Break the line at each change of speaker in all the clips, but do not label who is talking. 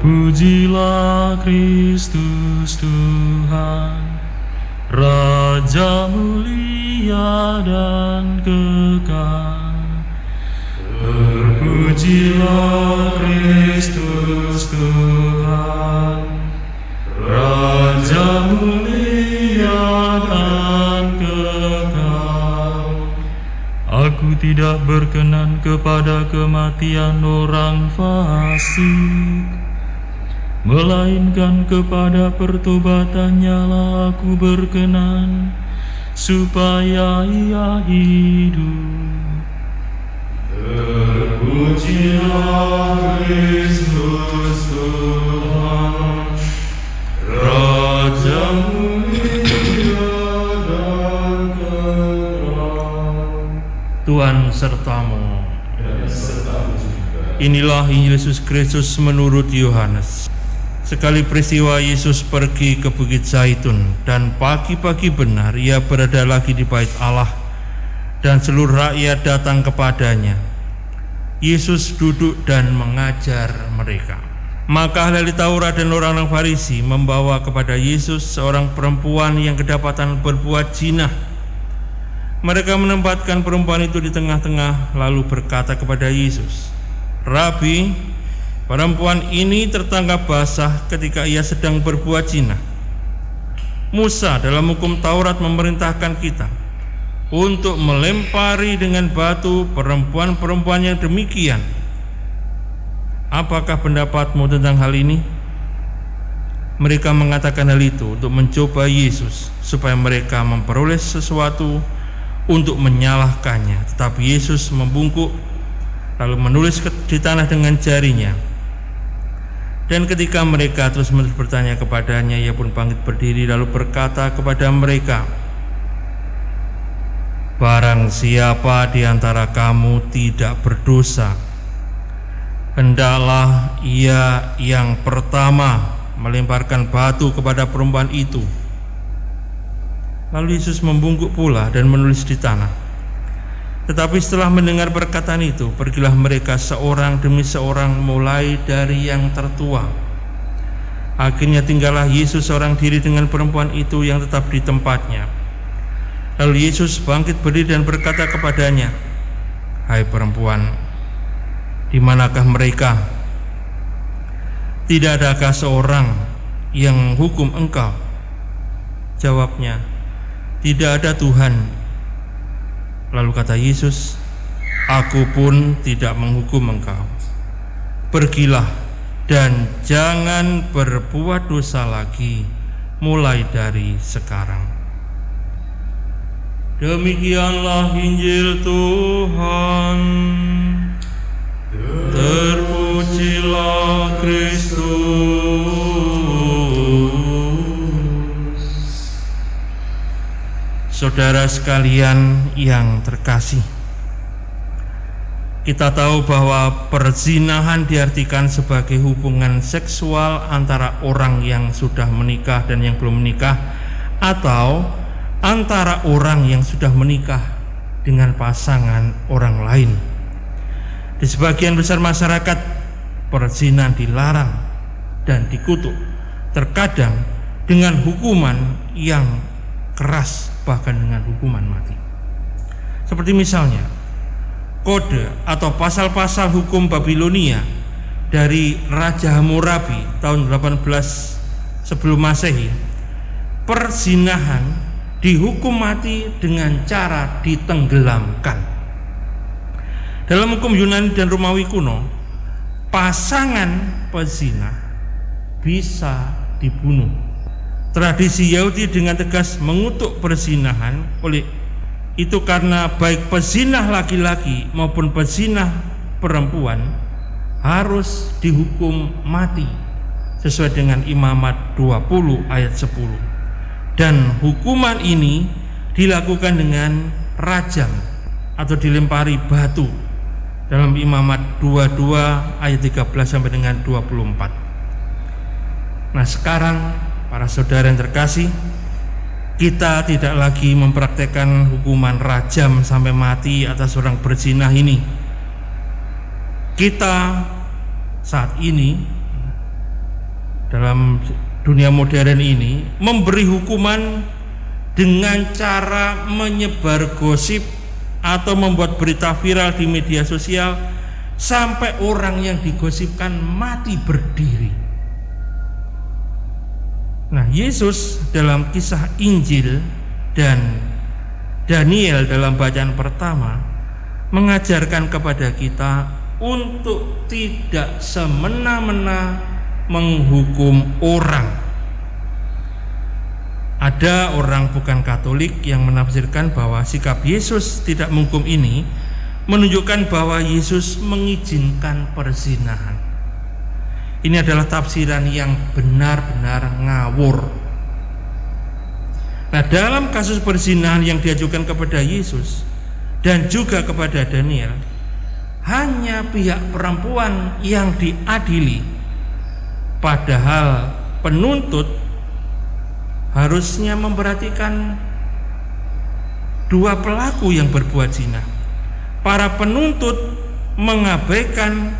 Terpujilah Kristus Tuhan, Raja mulia dan kekal. Terpujilah Kristus Tuhan, Raja mulia dan kekal. Aku tidak berkenan kepada kematian orang fasik, melainkan kepada pertobatannya lah aku berkenan, supaya ia hidup. Terpujilah Kristus Tuhan, Raja mulia dan kekal. Tuhan sertamu. Inilah Injil Yesus Kristus menurut Yohanes. Sekali peristiwa Yesus pergi ke Bukit Zaitun, dan pagi-pagi benar ia berada lagi di bait Allah, dan seluruh rakyat datang kepadanya. Yesus duduk dan mengajar mereka. Maka ahli Taurat dan orang-orang Farisi membawa kepada Yesus seorang perempuan yang kedapatan berbuat zina. Mereka menempatkan perempuan itu di tengah-tengah, lalu berkata kepada Yesus, "Rabi, perempuan ini tertangkap basah ketika ia sedang berbuat zina. Musa dalam hukum Taurat memerintahkan kita untuk melempari dengan batu perempuan-perempuan yang demikian. Apakah pendapatmu tentang hal ini?" Mereka mengatakan hal itu untuk mencoba Yesus, supaya mereka memperoleh sesuatu untuk menyalahkannya. Tetapi Yesus membungkuk, lalu menulis di tanah dengan jarinya. Dan ketika mereka terus-menerus bertanya kepadanya, ia pun bangkit berdiri lalu berkata kepada mereka, "Barang siapa di antara kamu tidak berdosa, hendaklah ia yang pertama melemparkan batu kepada perempuan itu." Lalu Yesus membungkuk pula dan menulis di tanah. Tetapi setelah mendengar perkataan itu, pergilah mereka seorang demi seorang, mulai dari yang tertua. Akhirnya tinggallah Yesus seorang diri dengan perempuan itu yang tetap di tempatnya. Lalu Yesus bangkit berdiri dan berkata kepadanya, "Hai perempuan, di manakah mereka? Tidak adakah seorang yang menghukum engkau?" Jawabnya, "Tidak ada, Tuhan." Lalu kata Yesus, "Aku pun tidak menghukum engkau. Pergilah dan jangan berbuat dosa lagi mulai dari sekarang." Demikianlah Injil Tuhan. Terpujilah Kristus. Saudara sekalian yang terkasih, kita tahu bahwa perzinahan diartikan sebagai hubungan seksual antara orang yang sudah menikah dan yang belum menikah, atau antara orang yang sudah menikah dengan pasangan orang lain. Di sebagian besar masyarakat, perzinahan dilarang dan dikutuk, terkadang dengan hukuman yang keras, bahkan dengan hukuman mati. Seperti misalnya kode atau pasal-pasal hukum Babilonia dari Raja Hammurabi tahun 18 sebelum Masehi. Perzinahan dihukum mati dengan cara ditenggelamkan. Dalam hukum Yunani dan Romawi kuno, pasangan pezina bisa dibunuh. Tradisi Yahudi dengan tegas mengutuk perzinahan, oleh itu karena baik pezinah laki-laki maupun pezinah perempuan harus dihukum mati sesuai dengan Imamat 20 ayat 10. Dan hukuman ini dilakukan dengan rajam atau dilempari batu dalam Imamat 22 ayat 13 sampai dengan 24. Nah, sekarang para saudara yang terkasih, Kita tidak lagi mempraktekkan hukuman rajam sampai mati atas orang berzina ini. Kita saat ini dalam dunia modern ini memberi hukuman dengan cara menyebar gosip atau membuat berita viral di media sosial sampai orang yang digosipkan mati berdiri. Nah, Yesus dalam kisah Injil dan Daniel dalam bacaan pertama mengajarkan kepada kita untuk tidak semena-mena menghukum orang. Ada orang bukan Katolik yang menafsirkan bahwa sikap Yesus tidak menghukum ini menunjukkan bahwa Yesus mengizinkan perzinahan. Ini adalah tafsiran yang benar-benar ngawur. Nah, dalam kasus perzinahan yang diajukan kepada Yesus dan juga kepada Daniel, hanya pihak perempuan yang diadili, padahal penuntut harusnya memperhatikan dua pelaku yang berbuat zina. Para penuntut mengabaikan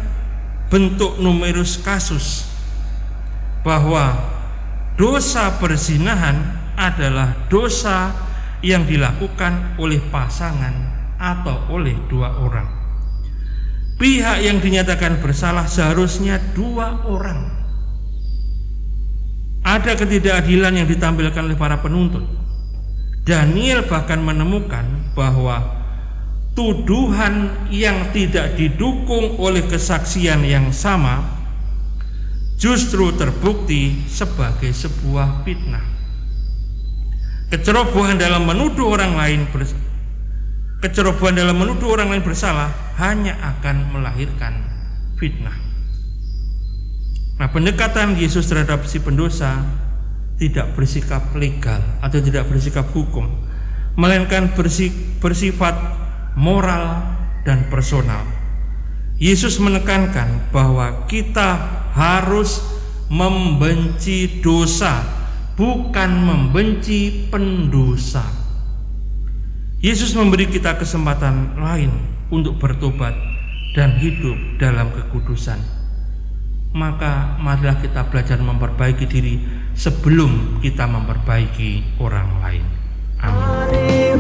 bentuk numerus kasus bahwa dosa perzinahan adalah dosa yang dilakukan oleh pasangan atau oleh dua orang. Pihak yang dinyatakan bersalah seharusnya dua orang. Ada ketidakadilan yang ditampilkan oleh para penuntut. Daniel bahkan menemukan bahwa tuduhan yang tidak didukung oleh kesaksian yang sama justru terbukti sebagai sebuah fitnah. Kecerobohan dalam menuduh orang lain bersalah hanya akan melahirkan fitnah. Nah, pendekatan Yesus terhadap si pendosa tidak bersikap legal atau tidak bersikap hukum, melainkan bersifat moral dan personal. Yesus menekankan bahwa kita harus membenci dosa, bukan membenci pendosa. Yesus memberi kita kesempatan lain untuk bertobat dan hidup dalam kekudusan. Maka marilah kita belajar memperbaiki diri sebelum kita memperbaiki orang lain. Amin.